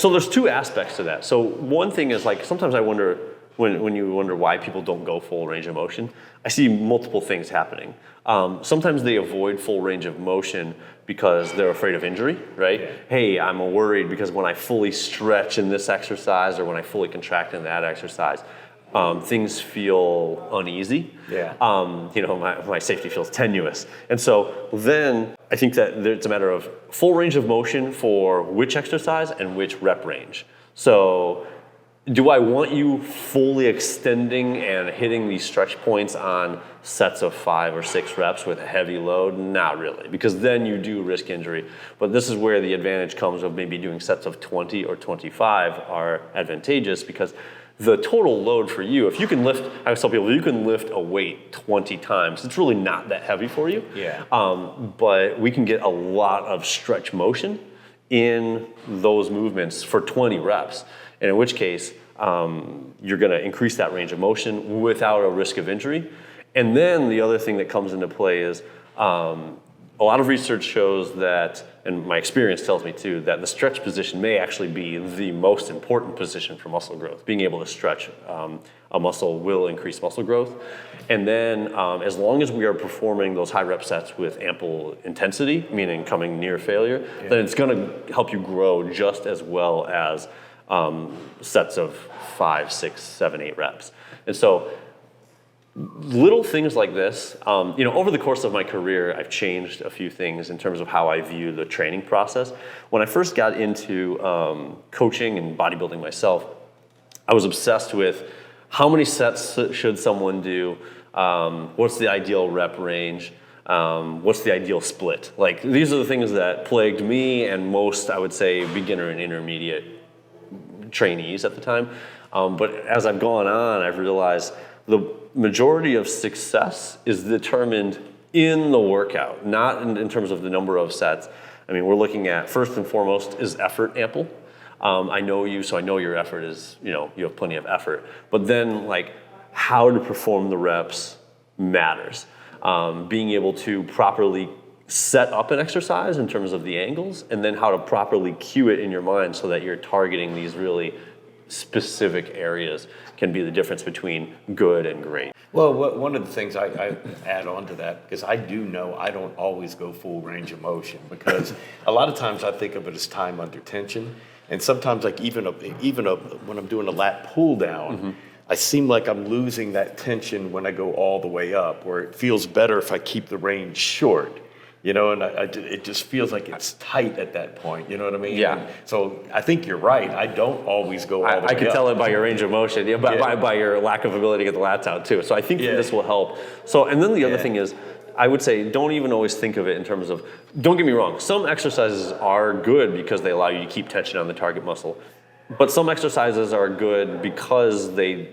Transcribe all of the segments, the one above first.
So there's two aspects to that. So one thing is like, sometimes I wonder, when you wonder why people don't go full range of motion, I see multiple things happening. Sometimes they avoid full range of motion because they're afraid of injury, right? Yeah. Hey, I'm worried because when I fully stretch in this exercise or when I fully contract in that exercise, things feel uneasy. Yeah. My safety feels tenuous. And so then I think that it's a matter of full range of motion for which exercise and which rep range. So do I want you fully extending and hitting these stretch points on sets of 5 or 6 reps with a heavy load? Not really, because then you do risk injury. But this is where the advantage comes of maybe doing sets of 20 or 25 are advantageous, because the total load for you, if you can lift, I always tell people, you can lift a weight 20 times, it's really not that heavy for you. Yeah. But we can get a lot of stretch motion in those movements for 20 reps. And in which case, you're going to increase that range of motion without a risk of injury. And then the other thing that comes into play is a lot of research shows that, and my experience tells me too, that the stretch position may actually be the most important position for muscle growth. Being able to stretch a muscle will increase muscle growth. And then as long as we are performing those high rep sets with ample intensity, meaning coming near failure, then it's going to help you grow just as well as sets of 5, 6, 7, 8 reps. And so little things like this, over the course of my career, I've changed a few things in terms of how I view the training process. When I first got into coaching and bodybuilding myself, I was obsessed with how many sets should someone do, what's the ideal rep range, what's the ideal split. Like, these are the things that plagued me and most, I would say, beginner and intermediate trainees at the time. But as I've gone on, I've realized the majority of success is determined in the workout, not in terms of the number of sets. I mean, we're looking at, first and foremost, is effort ample? I know you, so I know your effort is, you have plenty of effort. But then, like, how to perform the reps matters. Being able to properly set up an exercise in terms of the angles, and then how to properly cue it in your mind so that you're targeting these really specific areas can be the difference between good and great. Well, one of the things I add on to that, because I do know I don't always go full range of motion, because a lot of times I think of it as time under tension, and sometimes like even when I'm doing a lat pull down, I seem like I'm losing that tension when I go all the way up, where it feels better if I keep the range short. And it just feels like it's tight at that point, you know what I mean? Yeah. And so I think you're right. I don't always go all the way up. I can tell it by your range of motion, by your lack of ability to get the lats out too. So I think that this will help. So, and then the other thing is, I would say, don't even always think of it in terms of, don't get me wrong, some exercises are good because they allow you to keep tension on the target muscle. But some exercises are good because they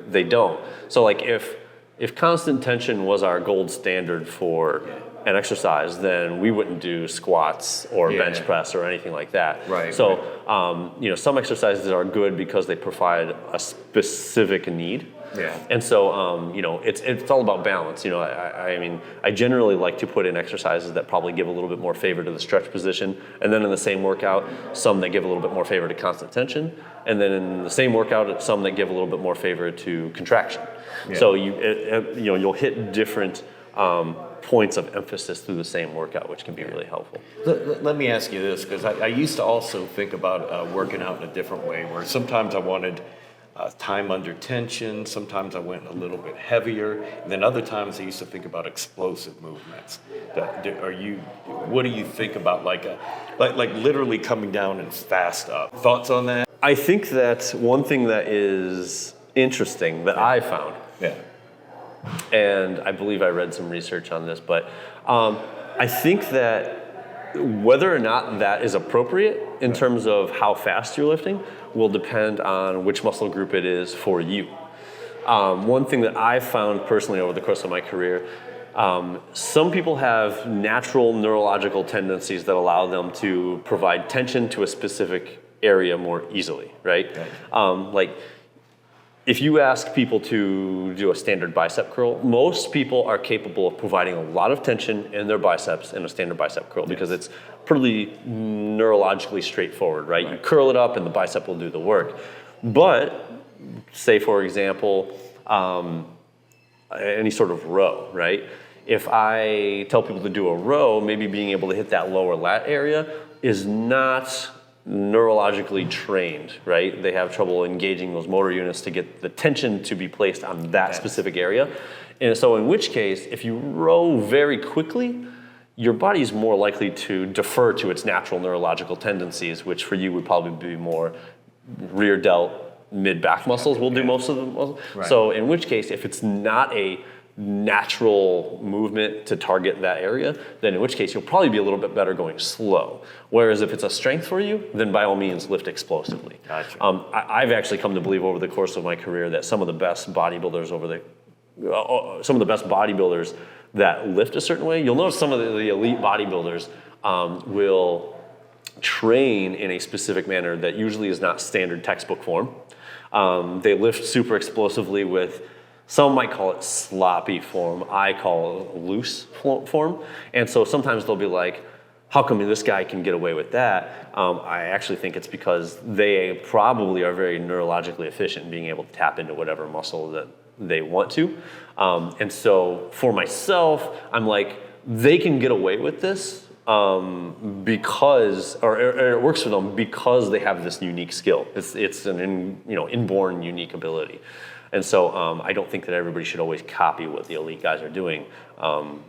don't. So like if constant tension was our gold standard for an exercise, then we wouldn't do squats or bench press or anything like that. Right. So, some exercises are good because they provide a specific need. Yeah. And so, it's all about balance. I generally like to put in exercises that probably give a little bit more favor to the stretch position, and then in the same workout, some that give a little bit more favor to constant tension, and then in the same workout, some that give a little bit more favor to contraction. Yeah. So you'll hit different points of emphasis through the same workout, which can be really helpful. Let me ask you this, because I used to also think about working out in a different way, where sometimes I wanted time under tension, sometimes I went a little bit heavier, and then other times I used to think about explosive movements. What do you think about like literally coming down and fast up? Thoughts on that? I think that one thing that is interesting that I found, and I believe I read some research on this, but I think that whether or not that is appropriate in terms of how fast you're lifting will depend on which muscle group it is for you. One thing that I've found personally over the course of my career, some people have natural neurological tendencies that allow them to provide tension to a specific area more easily, right? if you ask people to do a standard bicep curl, most people are capable of providing a lot of tension in their biceps in a standard bicep curl because it's pretty neurologically straightforward, right? You curl it up and the bicep will do the work. But say, for example, any sort of row, right? If I tell people to do a row, maybe being able to hit that lower lat area is not neurologically trained, right? They have trouble engaging those motor units to get the tension to be placed on that specific area. And so in which case, if you row very quickly, your body is more likely to defer to its natural neurological tendencies, which for you would probably be more rear delt, mid-back muscles will do most of the muscles. Right. So in which case, if it's not a natural movement to target that area, then in which case you'll probably be a little bit better going slow. Whereas if it's a strength for you, then by all means lift explosively. Gotcha. I've actually come to believe over the course of my career that some of the best bodybuilders that lift a certain way, you'll notice some of the elite bodybuilders will train in a specific manner that usually is not standard textbook form. They lift super explosively with, some might call it sloppy form, I call it loose form. And so sometimes they'll be like, how come this guy can get away with that? I actually think it's because they probably are very neurologically efficient in being able to tap into whatever muscle that they want to. And so for myself, I'm like, they can get away with this because, or it works for them because they have this unique skill. It's an inborn unique ability. And so I don't think that everybody should always copy what the elite guys are doing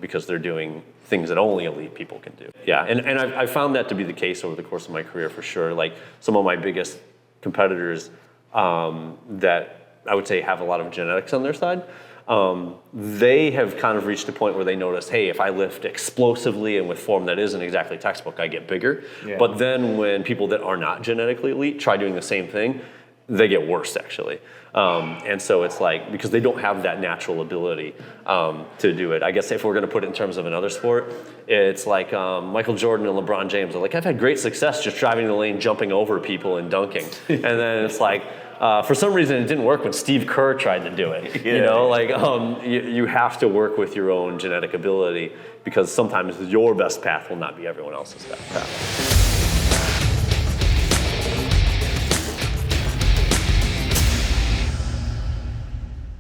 because they're doing things that only elite people can do. Yeah, and I found that to be the case over the course of my career for sure. Like some of my biggest competitors that I would say have a lot of genetics on their side, they have kind of reached a point where they notice, hey, if I lift explosively and with form that isn't exactly textbook, I get bigger. Yeah. But then when people that are not genetically elite try doing the same thing, they get worse actually. And so it's like, because they don't have that natural ability to do it. I guess if we're gonna put it in terms of another sport, it's like Michael Jordan and LeBron James are like, I've had great success just driving in the lane, jumping over people and dunking. And then it's like, for some reason it didn't work when Steve Kerr tried to do it. Yeah. You know, like you have to work with your own genetic ability because sometimes your best path will not be everyone else's best path.